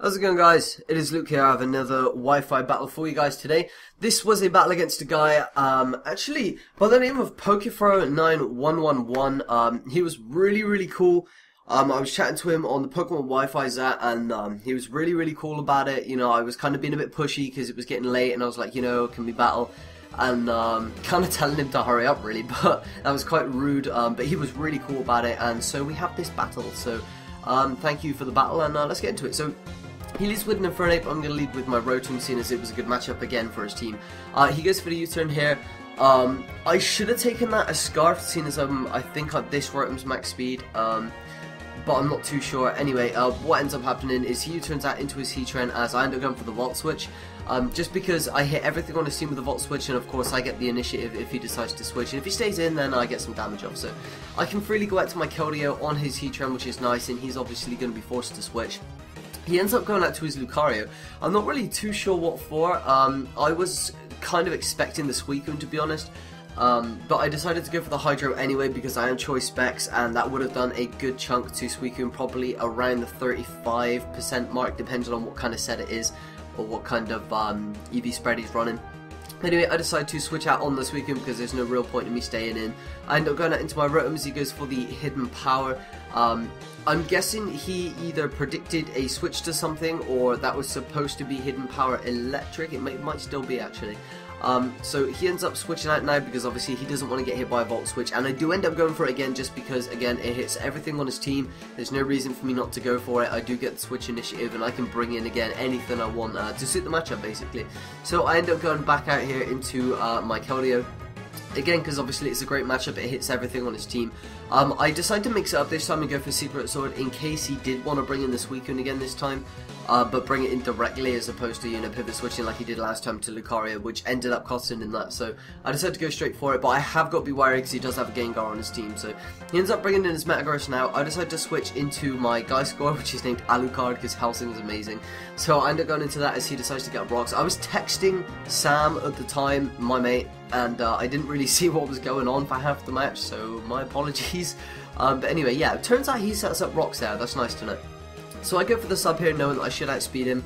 How's it going, guys? It is Luke here. I have another Wi-Fi battle for you guys today. This was a battle against a guy, actually, by the name of Pokefro9111. He was really cool. I was chatting to him on the Pokemon Wi-Fi Zat, and he was really cool about it. You know, I was kind of being a bit pushy because it was getting late, and I was like, you know, can we battle? And kind of telling him to hurry up, really, but that was quite rude. But he was really cool about it, and so we have this battle. So thank you for the battle, and let's get into it. So he leads with an Infernape. I'm going to lead with my Rotom, seeing as it was a good matchup again for his team. He goes for the U-turn here. I should have taken that as Scarf, seeing as I think this Rotom's max speed, but I'm not too sure. Anyway, what ends up happening is he U-turns out into his Heatran as I end up going for the Volt Switch. Just because I hit everything on his team with the Volt Switch, and of course I get the initiative if he decides to switch, and if he stays in, then I get some damage off. So I can freely go out to my Keldeo on his Heatran, which is nice, and he's obviously going to be forced to switch. He ends up going out to his Lucario. I'm not really too sure what for. I was kind of expecting the Suicune, to be honest. But I decided to go for the Hydro anyway because I am Choice Specs, and that would have done a good chunk to Suicune, probably around the 35% mark, depending on what kind of set it is or what kind of EV spread he's running. Anyway, I decide to switch out on the Suicune because there's no real point in me staying in. I end up going out into my Rotom as he goes for the Hidden Power. I'm guessing he either predicted a switch to something, or that was supposed to be Hidden Power Electric. It might still be, actually. So he ends up switching out now because obviously he doesn't want to get hit by a Volt Switch, and I do end up going for it again just because, again, it hits everything on his team. There's no reason for me not to go for it. I do get the Switch initiative, and I can bring in, again, anything I want to suit the matchup, basically. So I end up going back out here into my Keldeo. Again, because obviously it's a great matchup, it hits everything on his team. I decided to mix it up this time and go for Secret Sword in case he did want to bring in the Suicune again this time, but bring it in directly as opposed to, you know, pivot switching like he did last time to Lucario, which ended up costing him that. So I decided to go straight for it, but I have got to be wary because he does have a Gengar on his team. So he ends up bringing in his Metagross now. I decided to switch into my Gliscor, which is named Alucard because Helsing is amazing. So I end up going into that as he decides to get rocks. I was texting Sam at the time, my mate, and I didn't really see what was going on for half the match, so my apologies. But anyway, yeah, it turns out he sets up rocks there. That's nice to know. So I go for the sub here, knowing that I should outspeed him,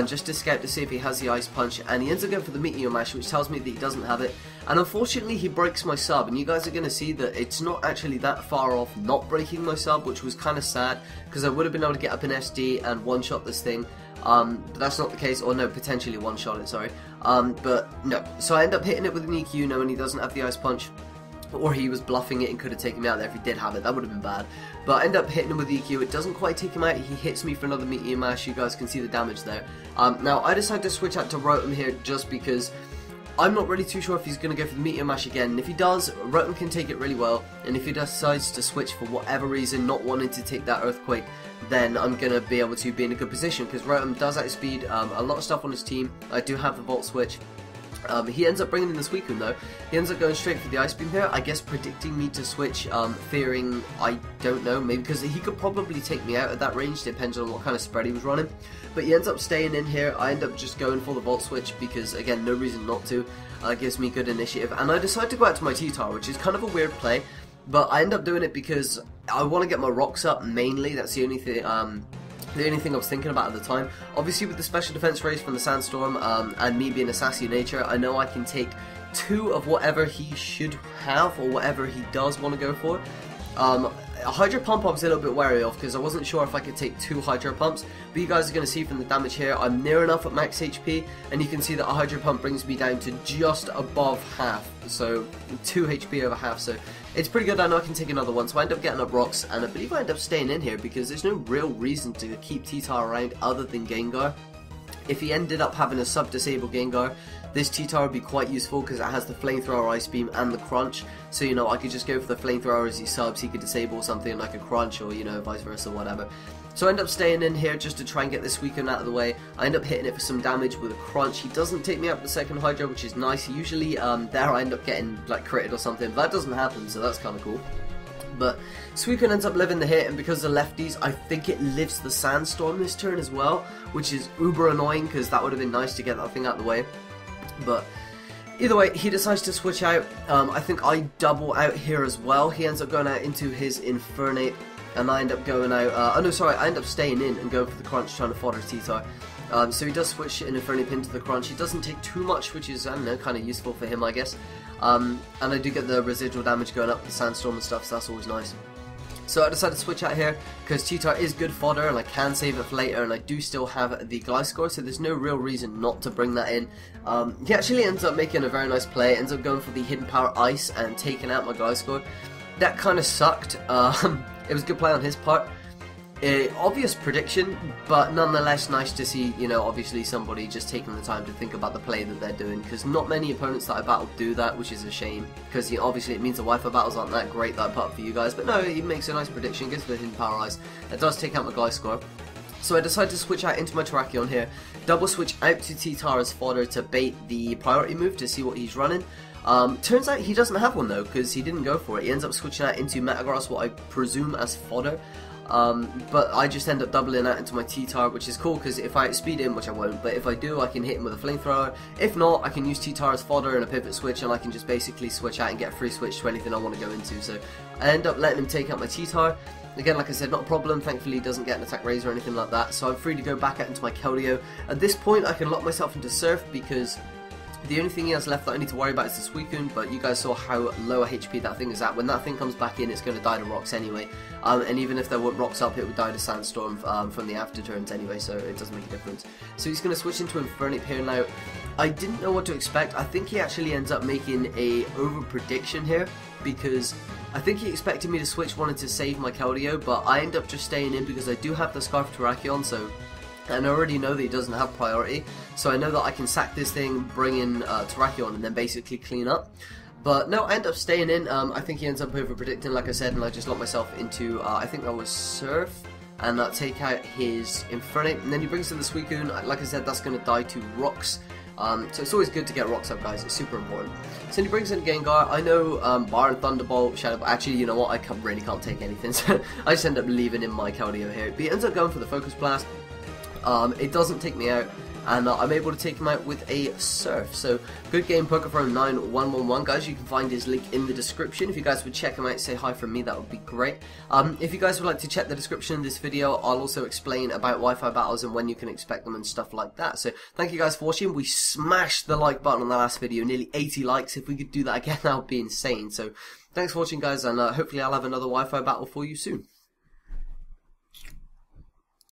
just to scout to see if he has the Ice Punch, and he ends up going for the Meteor Mash, which tells me that he doesn't have it. And unfortunately, he breaks my sub, and you guys are going to see that it's not actually that far off not breaking my sub, which was kind of sad, because I would have been able to get up an SD and one-shot this thing. But that's not the case, or no, potentially one-shot it, sorry. But no, so I end up hitting it with an EQ, knowing he doesn't have the Ice Punch. Or he was bluffing it and could have taken me out there if he did have it. That would have been bad. But I end up hitting him with EQ. It doesn't quite take him out. He hits me for another Meteor Mash. You guys can see the damage there. Now, I decided to switch out to Rotom here just because I'm not really too sure if he's going to go for the Meteor Mash again. And if he does, Rotom can take it really well. And if he decides to switch for whatever reason, not wanting to take that Earthquake, then I'm going to be able to be in a good position. Because Rotom does outspeed a lot of stuff on his team. I do have the Volt Switch. He ends up bringing in the Suicune though. He ends up going straight for the Ice Beam here, I guess predicting me to switch, fearing, I don't know, maybe because he could probably take me out at that range, depends on what kind of spread he was running. But he ends up staying in here. I end up just going for the Volt Switch because, again, no reason not to. Gives me good initiative, and I decide to go out to my T-Tar, which is kind of a weird play, but I end up doing it because I want to get my rocks up mainly. That's the only thing. The only thing I was thinking about at the time. Obviously with the special defense raise from the Sandstorm, and me being a sassy nature, I know I can take 2 of whatever he should have, or whatever he does want to go for. A Hydro Pump I was a little bit wary of, because I wasn't sure if I could take 2 Hydro Pumps, but you guys are going to see from the damage here, I'm near enough at max HP, and you can see that a Hydro Pump brings me down to just above half, so 2 HP over half, so it's pretty good. I know I can take another one, so I end up getting up rocks, and I believe I end up staying in here, because there's no real reason to keep T-Tar around other than Gengar. If he ended up having a sub-disabled Gengar, this T-Tar would be quite useful because it has the Flamethrower, Ice Beam, and the Crunch. So, you know, I could just go for the Flamethrower as he subs, he could disable something like a Crunch, or, you know, vice versa, whatever. So I end up staying in here just to try and get this Suicune out of the way. I end up hitting it for some damage with a Crunch. He doesn't take me out with the second Hydro, which is nice. Usually, there I end up getting, like, critted or something, but that doesn't happen, so that's kind of cool. But Suicune ends up living the hit, and because of lefties, I think it lives the Sandstorm this turn as well, which is uber annoying because that would have been nice to get that thing out of the way. But either way, he decides to switch out. I think I double out here as well. He ends up going out into his Infernape. and I end up going out, oh no sorry, I end up staying in and going for the crunch trying to fodder T-Tar. So he does switch an Inferno pin to the crunch. He doesn't take too much, which is, I don't know, kind of useful for him I guess. And I do get the residual damage going up with the Sandstorm and stuff, so that's always nice. So I decided to switch out here because T-Tar is good fodder and I can save it for later, and I do still have the Gliscor, so there's no real reason not to bring that in. He actually ends up making a very nice play, ends up going for the Hidden Power Ice and taking out my Gliscor. That kind of sucked. It was a good play on his part. Obvious prediction, but nonetheless nice to see, you know, obviously somebody just taking the time to think about the play that they're doing, because not many opponents that I battle do that, which is a shame, because you know, obviously it means the Wi-Fi battles aren't that great that I put up for you guys, but no, he makes a nice prediction, gets the Hidden Power Ice, that does take out my Gliscor. So I decided to switch out into my Terrakion here, double switch out to T-Tar as fodder to bait the priority move to see what he's running. Turns out he doesn't have one though, because he didn't go for it. He ends up switching out into Metagross, what I presume as fodder. But I just end up doubling out into my T-Tar, which is cool because if I speed him, which I won't, but if I do, I can hit him with a flamethrower. If not, I can use T-Tar as fodder and a pivot switch, and I can just basically switch out and get a free switch to anything I want to go into. So I end up letting him take out my T-Tar. Again, like I said, not a problem. Thankfully, he doesn't get an attack raise or anything like that, so I'm free to go back out into my Keldeo. At this point, I can lock myself into Surf because the only thing he has left that I need to worry about is the Suicune, but you guys saw how low a HP that thing is at. When that thing comes back in, it's going to die to rocks anyway. And even if there weren't rocks up, it would die to Sandstorm from the after turns anyway, so it doesn't make a difference. So he's going to switch into Infernape here now. I didn't know what to expect. I think he actually ends up making a over prediction here, because I think he expected me to switch, wanted to save my Keldeo, but I end up just staying in because I do have the Scarf Terrakion, so... and I already know that he doesn't have priority, so I know that I can sack this thing, bring in Terrakion, and then basically clean up. But no, I end up staying in. I think he ends up over-predicting, like I said, and I just locked myself into, I think that was Surf, and take out his Infernape, and then he brings in the Suicune. Like I said, that's going to die to Rocks. So it's always good to get Rocks up, guys. It's super important. So he brings in Gengar. I know Bar and Thunderbolt, Shadow Ball. Actually, you know what? I really can't take anything, so I just end up leaving in my Keldeo here. But he ends up going for the Focus Blast. It doesn't take me out, and I'm able to take him out with a Surf. So, good game, PokePro9111, guys. You can find his link in the description. If you guys would check him out, say hi from me, that would be great. If you guys would like to check the description of this video, I'll also explain about Wi-Fi battles and when you can expect them and stuff like that. So, thank you guys for watching. We smashed the like button on the last video, nearly 80 likes. If we could do that again, that would be insane. So, thanks for watching, guys, and hopefully I'll have another Wi-Fi battle for you soon.